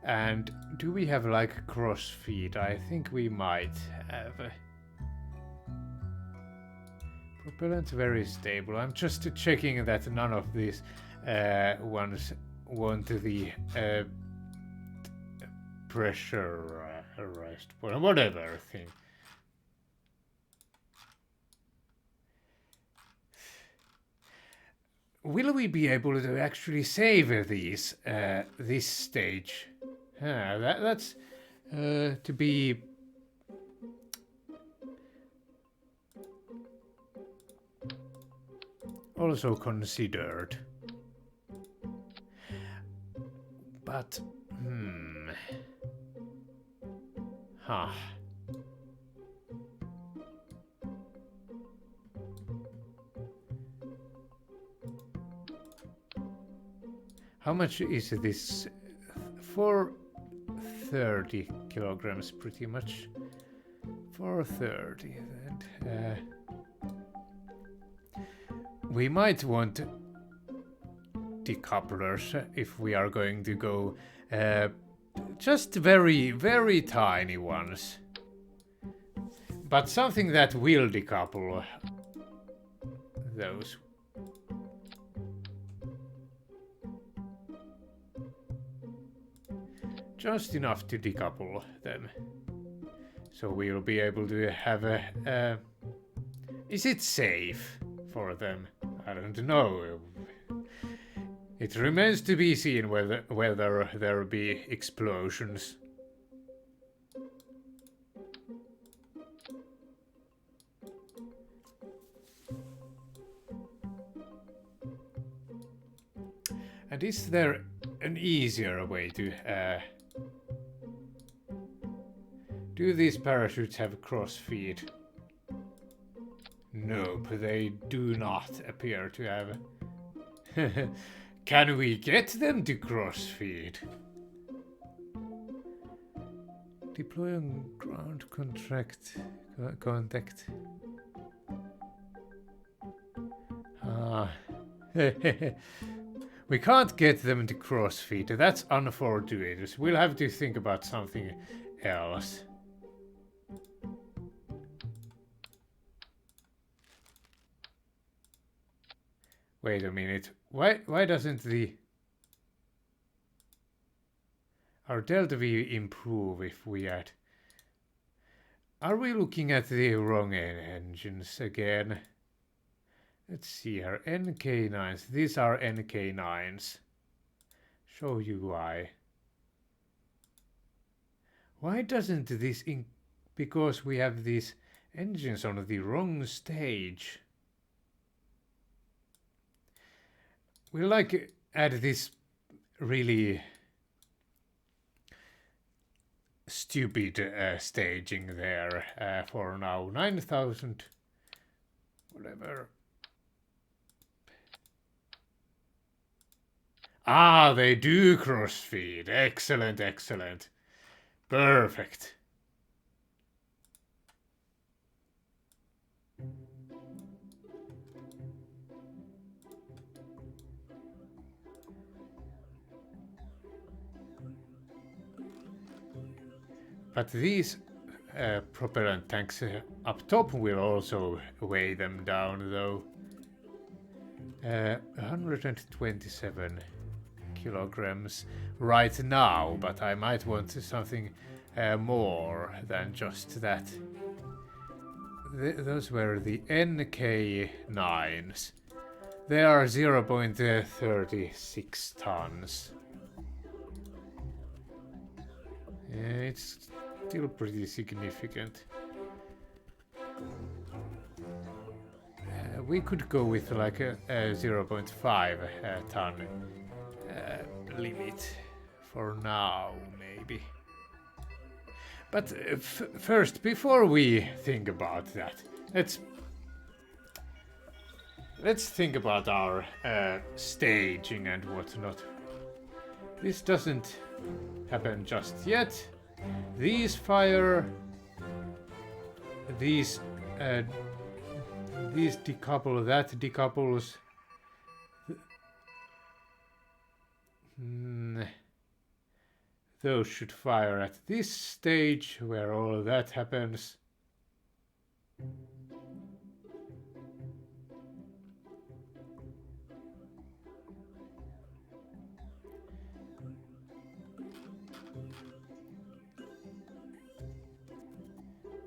And do we have like cross feed? I think we might have. Propellant very stable. I'm just checking that none of these ones want the pressure rest point, whatever thing. Will we be able to actually save these this stage? That's to be also considered. But huh. How much is this? 430 kilograms, pretty much. 430, and we might want decouplers if we are going to go just very, very tiny ones. But something that will decouple those. Just enough to decouple them. So we'll be able to have a... is it safe for them? I don't know. It remains to be seen whether there will be explosions. And is there an easier way to do these parachutes have cross feed? Nope, they do not appear to have. Can we get them to cross feed? Deploy on ground contact. We can't get them to cross feed. That's unfortunate. We'll have to think about something else. Wait a minute. Why doesn't our delta V improve if we add? Are we looking at the wrong engines again? Let's see here. NK9s. These are NK9s. Show UI. Why doesn't this because we have these engines on the wrong stage. We'll like add this really stupid staging there for now. 9,000 whatever. Ah, they do crossfeed. Excellent, excellent. Perfect. But these propellant tanks up top will also weigh them down, though. 127 kilograms right now, but I might want something more than just that. Those were the NK9s. They are 0.36 tons. It's still pretty significant. We could go with like a 0.5 ton limit for now, maybe. But first, before we think about that, let's think about our staging and whatnot. This doesn't happen just yet. These fire. These decouple. That decouples. those should fire at this stage where all of that happens.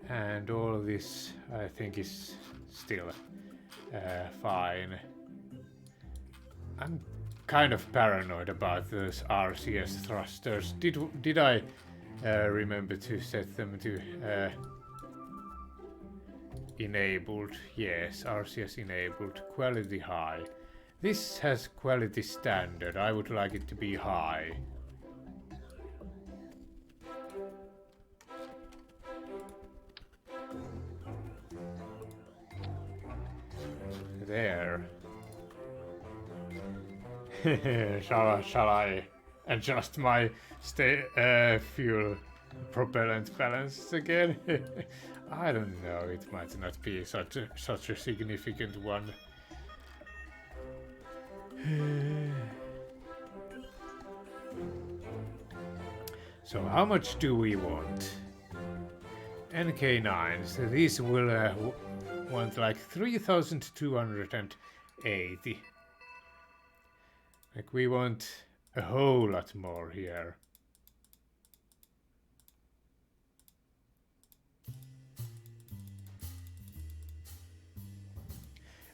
And all of this, I think, is still fine. I'm kind of paranoid about those RCS thrusters. Did I remember to set them to enabled? Yes, RCS enabled. Quality high. This has quality standard. I would like it to be high. There. Shall I adjust my fuel propellant balance again? I don't know. It might not be such a significant one. So how much do we want? NK9s. These will want like 3,280. Like we want a whole lot more here.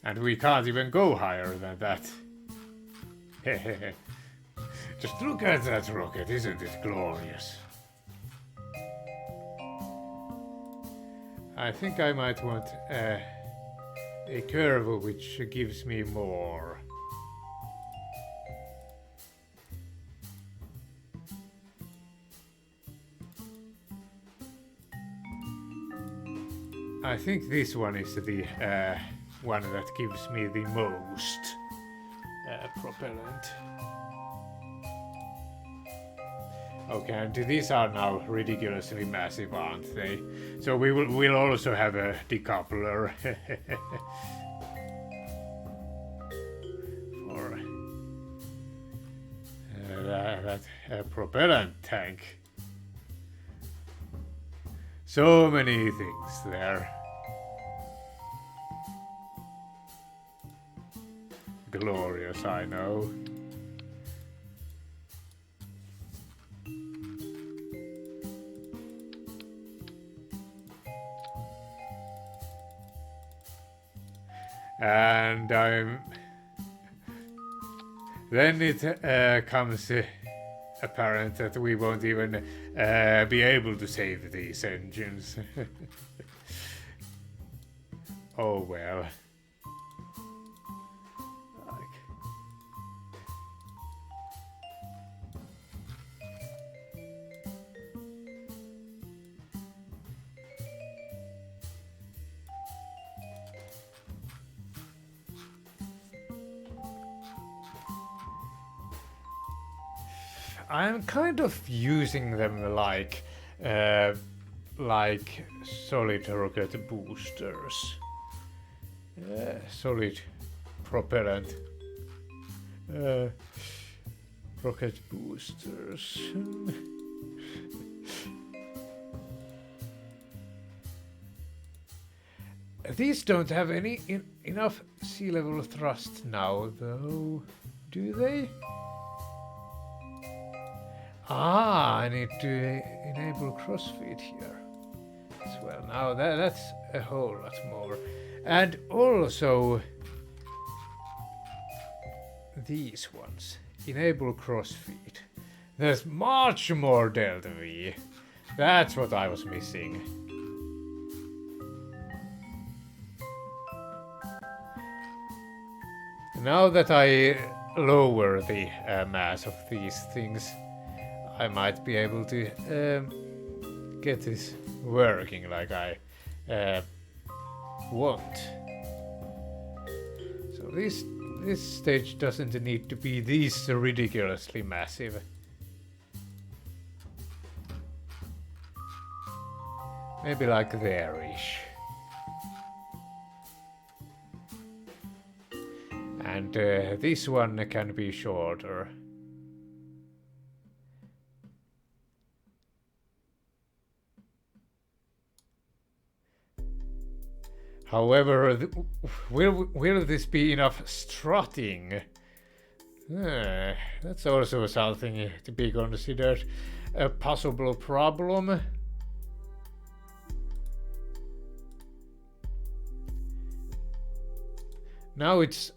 And we can't even go higher than that. Just look at that rocket, isn't it glorious? I think I might want a Kerbal which gives me more. I think this one is the one that gives me the most propellant. Okay, and these are now ridiculously massive, aren't they? So we'll also have a decoupler for that propellant tank. So many things there. Glorious, I know. And then it comes apparent that we won't even be able to save these engines. Oh well. I'm kind of using them like solid rocket boosters, solid propellant rocket boosters. These don't have any enough sea level thrust now, though, do they? Ah, I need to enable crossfeed here as well. Now that's a whole lot more. And also these ones. Enable crossfeed. There's much more delta V. That's what I was missing. Now that I lower the mass of these things, I might be able to get this working like I want. So this stage doesn't need to be this ridiculously massive. Maybe like there-ish. And this one can be shorter. However, will this be enough strutting? That's also something to be considered. A possible problem. Now it's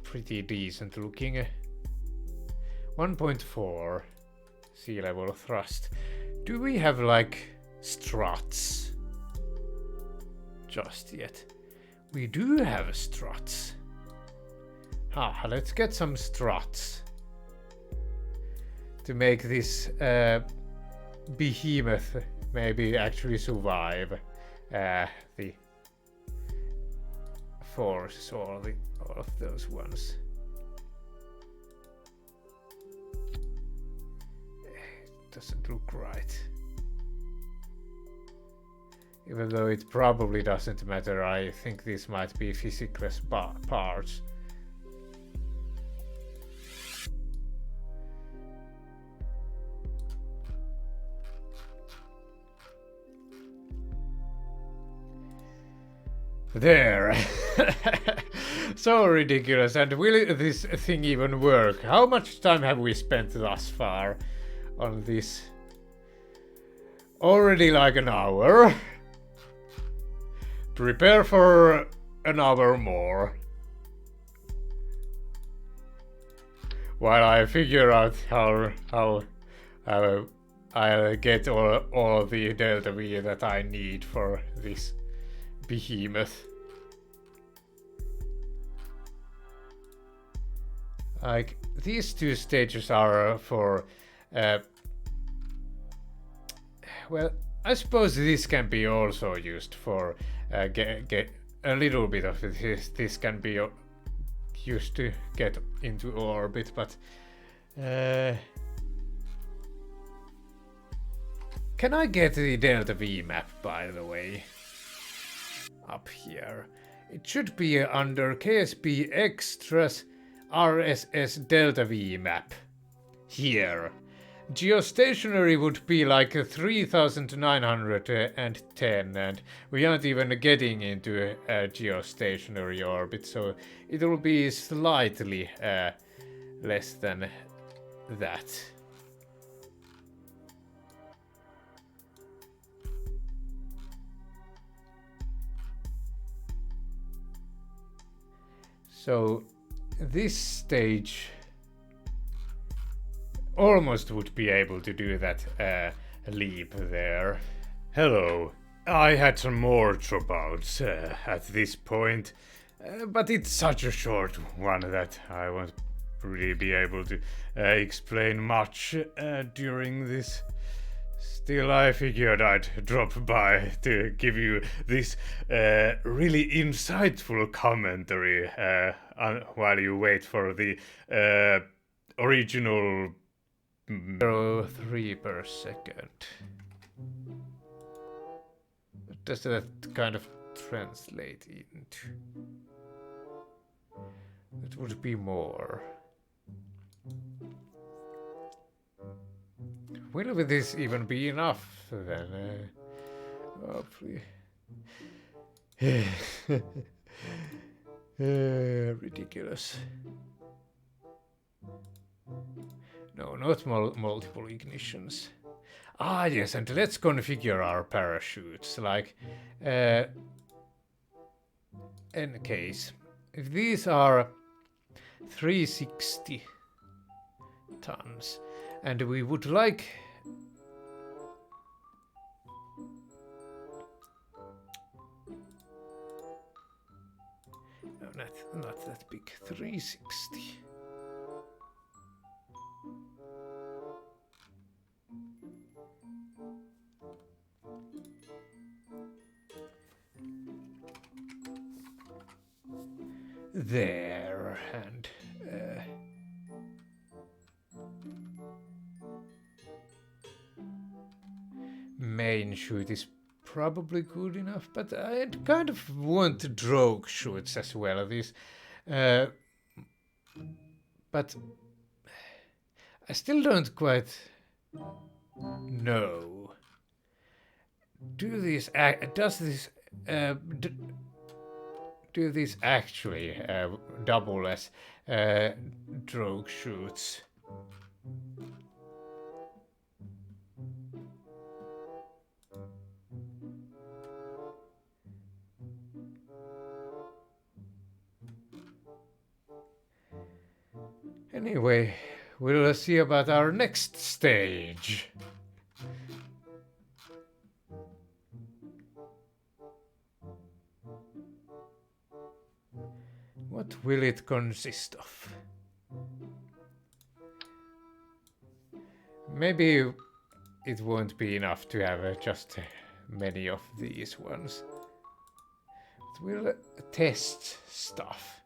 pretty decent looking. 1.4 sea level thrust. Do we have like struts? Just yet. We do have struts. Let's get some struts to make this behemoth maybe actually survive the force or all of those ones. It doesn't look right. Even though it probably doesn't matter, I think this might be physicless parts. There. So ridiculous. And will this thing even work? How much time have we spent thus far on this? Already like an hour. Prepare for an hour more. While I figure out how I'll get all the Delta V that I need for this behemoth. Like, these two stages are for well, I suppose this can be also used for get a little bit of this can be used to get into orbit, but can I get the Delta V map, by the way? Up here. It should be under KSP Extras RSS Delta V map. Here. Geostationary would be like 3910, and we aren't even getting into a geostationary orbit, so it will be slightly less than that. So this stage almost would be able to do that leap there. Hello. I had some more dropouts at this point, but it's such a short one that I won't really be able to explain much during this. Still, I figured I'd drop by to give you this really insightful commentary while you wait for the original 0.3 per second. What does that kind of translate into? It would be more. Will this even be enough then? Hopefully. Ridiculous. No, not multiple ignitions. Ah, yes, and let's configure our parachutes. Like, in case, if these are 360 tons, and we would like no, not that big, 360. There, and main shoot is probably good enough, but I kind of want drogue shoots as well. These, but I still don't quite know. does this do this actually double as drogue shoots? Anyway, we'll see about our next stage. What will it consist of? Maybe it won't be enough to have just many of these ones. But we'll test stuff.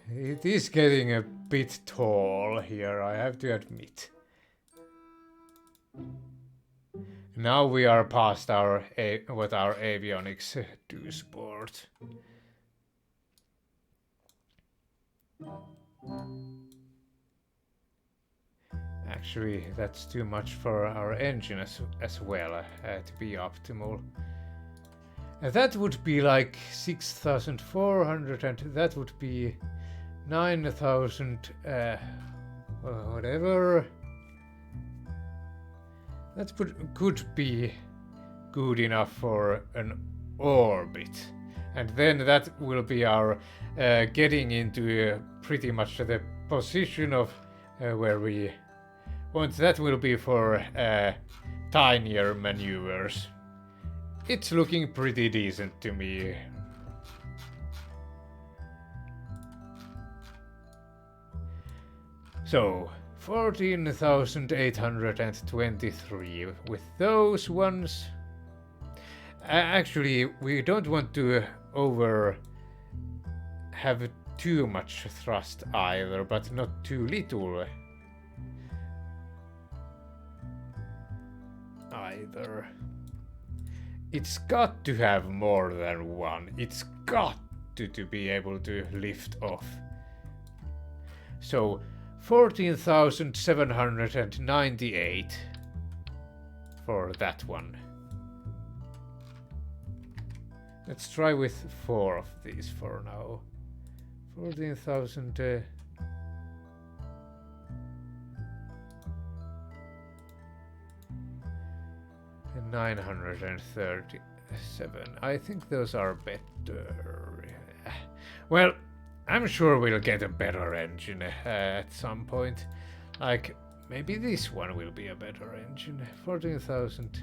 It is getting a bit tall here, I have to admit. Now we are past our what our avionics do support. Actually, that's too much for our engine as well to be optimal. That would be like 6,400 and that would be 9,000 whatever. That could be good enough for an orbit. And then that will be our getting into pretty much the position of where we want. That will be for tinier maneuvers. It's looking pretty decent to me. So, 14,823 with those ones. Actually, we don't want to have too much thrust either, but not too little either. It's got to have more than one. It's got to be able to lift off. So 14,798 for that one. Let's try with 4 of these for now. 14,000 937. I think those are better. Well, I'm sure we'll get a better engine at some point. Like, maybe this one will be a better engine. 14,000.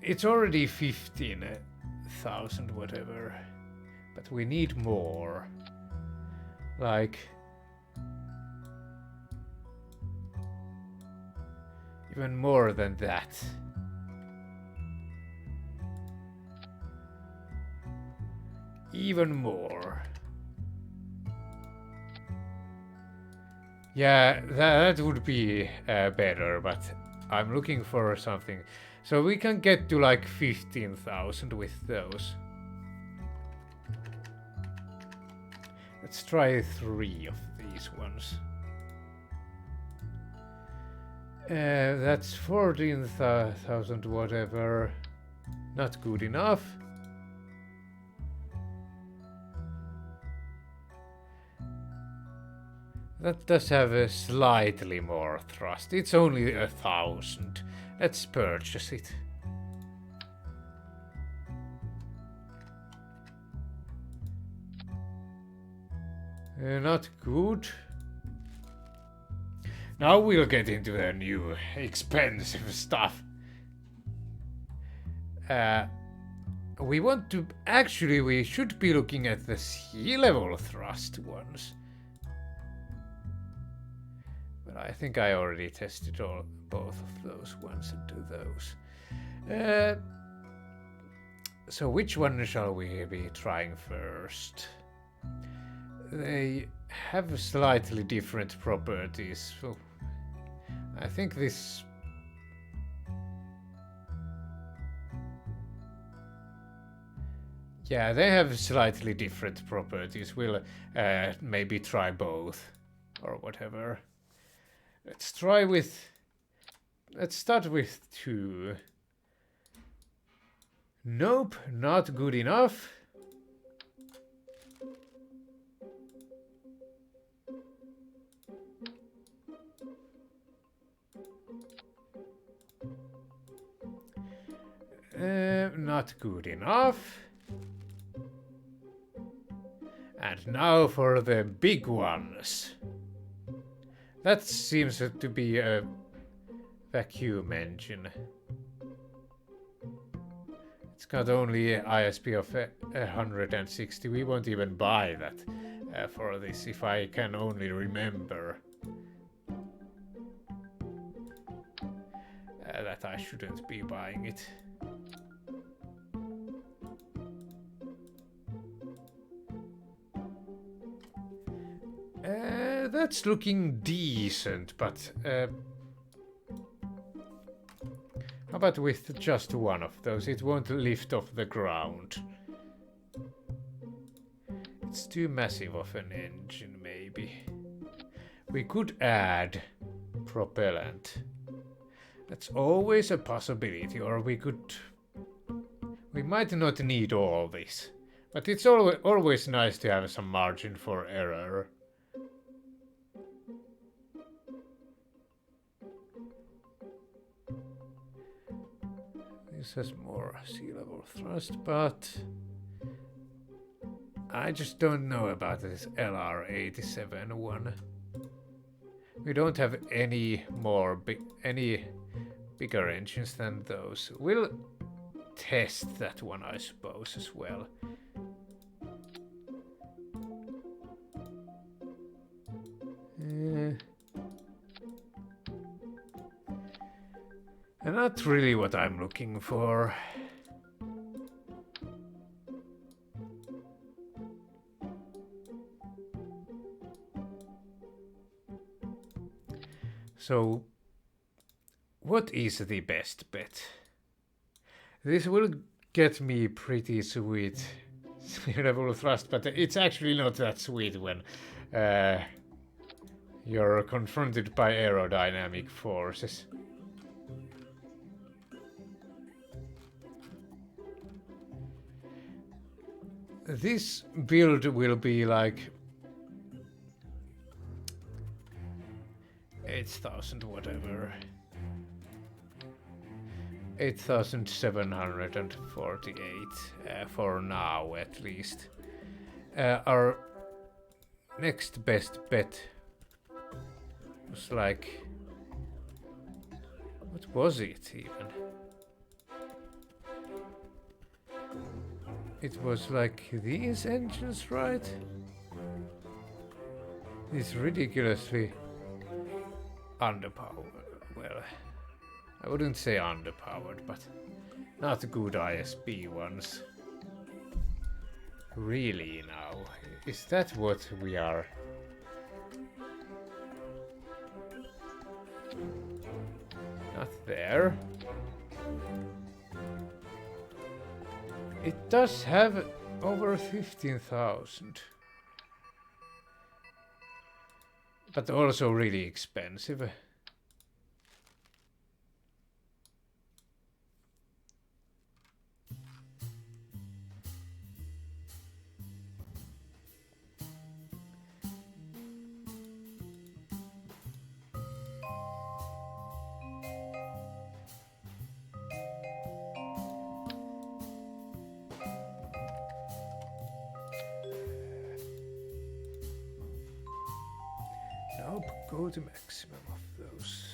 It's already 15,000 whatever. But we need more. Like... even more than that. Even more. Yeah, that would be better, but I'm looking for something. So we can get to like 15,000 with those. Let's try 3 of these ones. That's 14,000 whatever. Not good enough. That does have a slightly more thrust. It's only 1,000. Let's purchase it. Not good. Now we'll get into the new expensive stuff. We want to... actually, we should be looking at the sea level thrust ones. But I think I already tested both of those ones and do those. So which one shall we be trying first? they have slightly different properties. So I think this... Yeah, they have slightly different properties. We'll maybe try both or whatever. Let's start with 2. Nope, not good enough. Not good enough. And now for the big ones. That seems to be a vacuum engine. It's got only an ISP of 160. We won't even buy that for this, if I can only remember. That I shouldn't be buying it. That's looking decent, but how about with just one of those? It won't lift off the ground. It's too massive of an engine, maybe. We could add propellant. That's always a possibility, or we might not need all this. But it's always nice to have some margin for error. This has more sea level thrust, but I just don't know about this LR87 one. We don't have any bigger engines than those. We'll test that one, I suppose, as well. And not really what I'm looking for. So, what is the best bet? This will get me pretty sweet level thrust, but it's actually not that sweet when you're confronted by aerodynamic forces. This build will be like 8,000 whatever. 8,748 for now at least. Our next best bet was like... What was it even? It was like these engines, right? These ridiculously underpowered. Well, I wouldn't say underpowered, but not good ISP ones. Really now? Is that what we are? Not there. It does have over 15,000. But also really expensive. Nope, go to maximum of those.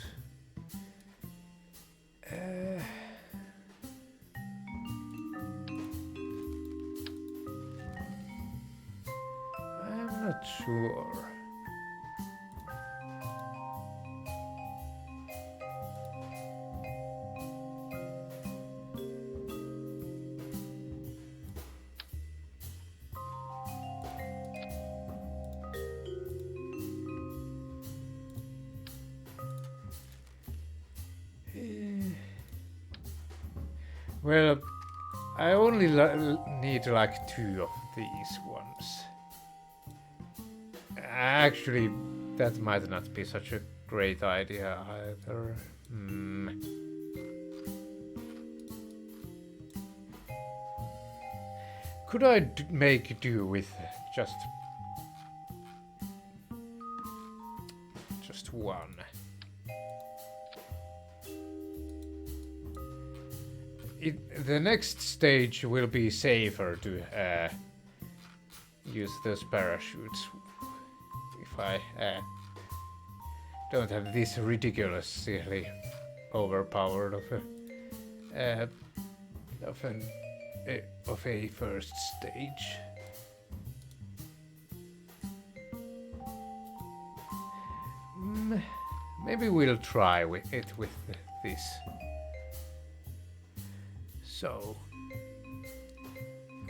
I'm not sure. Well, I only need like 2 of these ones. Actually, that might not be such a great idea either. Could I make do with just one? The next stage will be safer to use those parachutes if I don't have this ridiculously overpowered of a first stage. Maybe we'll try with this. So,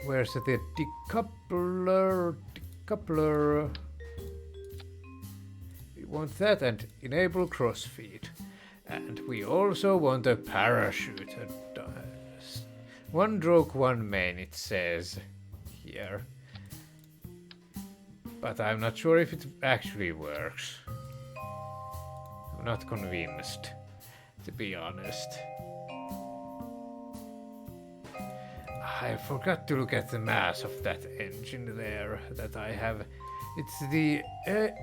where's the decoupler? We want that and enable crossfeed. And we also want a parachute. One stroke, one main, it says here. But I'm not sure if it actually works. I'm not convinced, to be honest. I forgot to look at the mass of that engine there that I have. It's the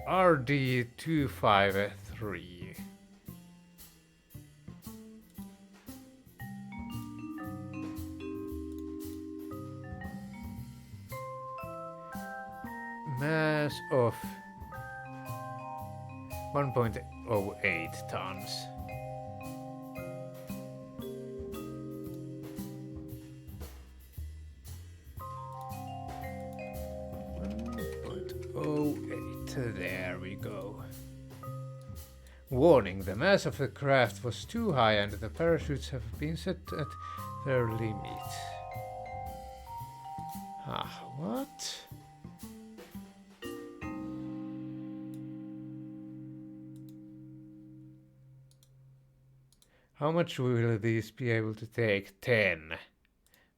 RD253. Mass of 1.08 tons. There we go. Warning, the mass of the craft was too high and the parachutes have been set at their limit. What? How much will these be able to take? 10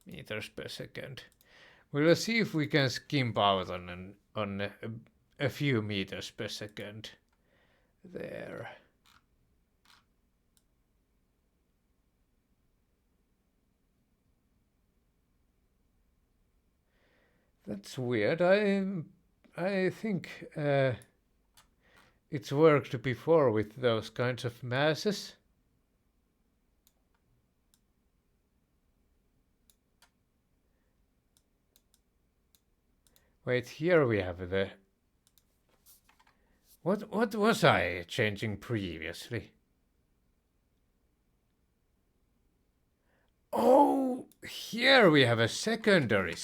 meters per second. We'll see if we can skimp out on a few meters per second. There. That's weird. I think it's worked before with those kinds of masses. Wait, here we have the... What was I changing previously? Oh, here we have a secondary...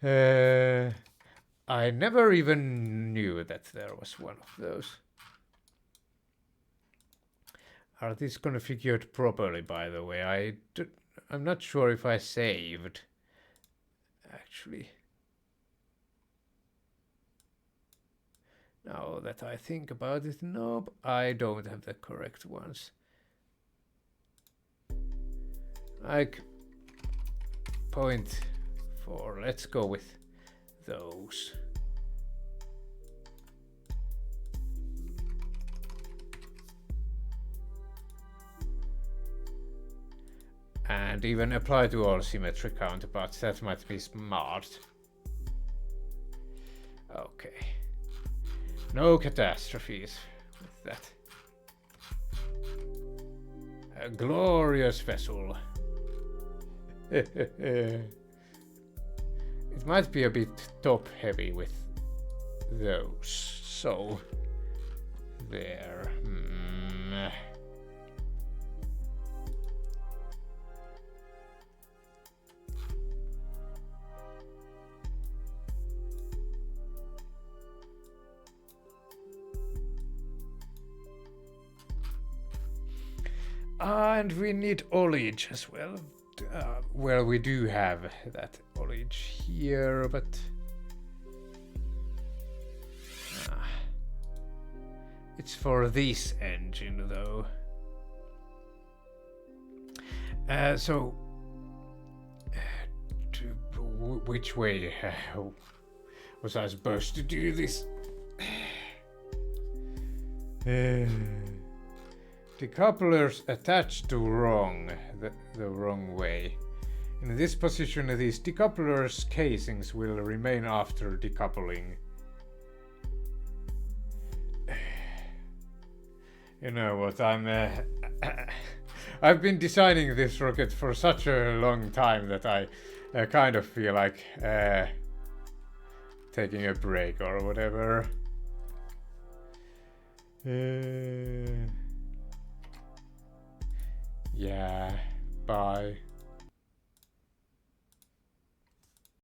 I never even knew that there was one of those. Are these configured properly, by the way? I'm not sure if I saved, actually. Now that I think about it, nope, I don't have the correct ones. Like 0.4, let's go with those. And even apply to all symmetry counterparts, that might be smart. Okay. No catastrophes with that. A glorious vessel. It might be a bit top heavy with those, so there. And we need ullage as well. Well, we do have that ullage here, but it's for this engine though. So, which way was I supposed to do this? Decouplers attached to the wrong way. In this position, these decouplers casings will remain after decoupling. You know what, I've been designing this rocket for such a long time that I kind of feel like taking a break or whatever. Yeah, bye.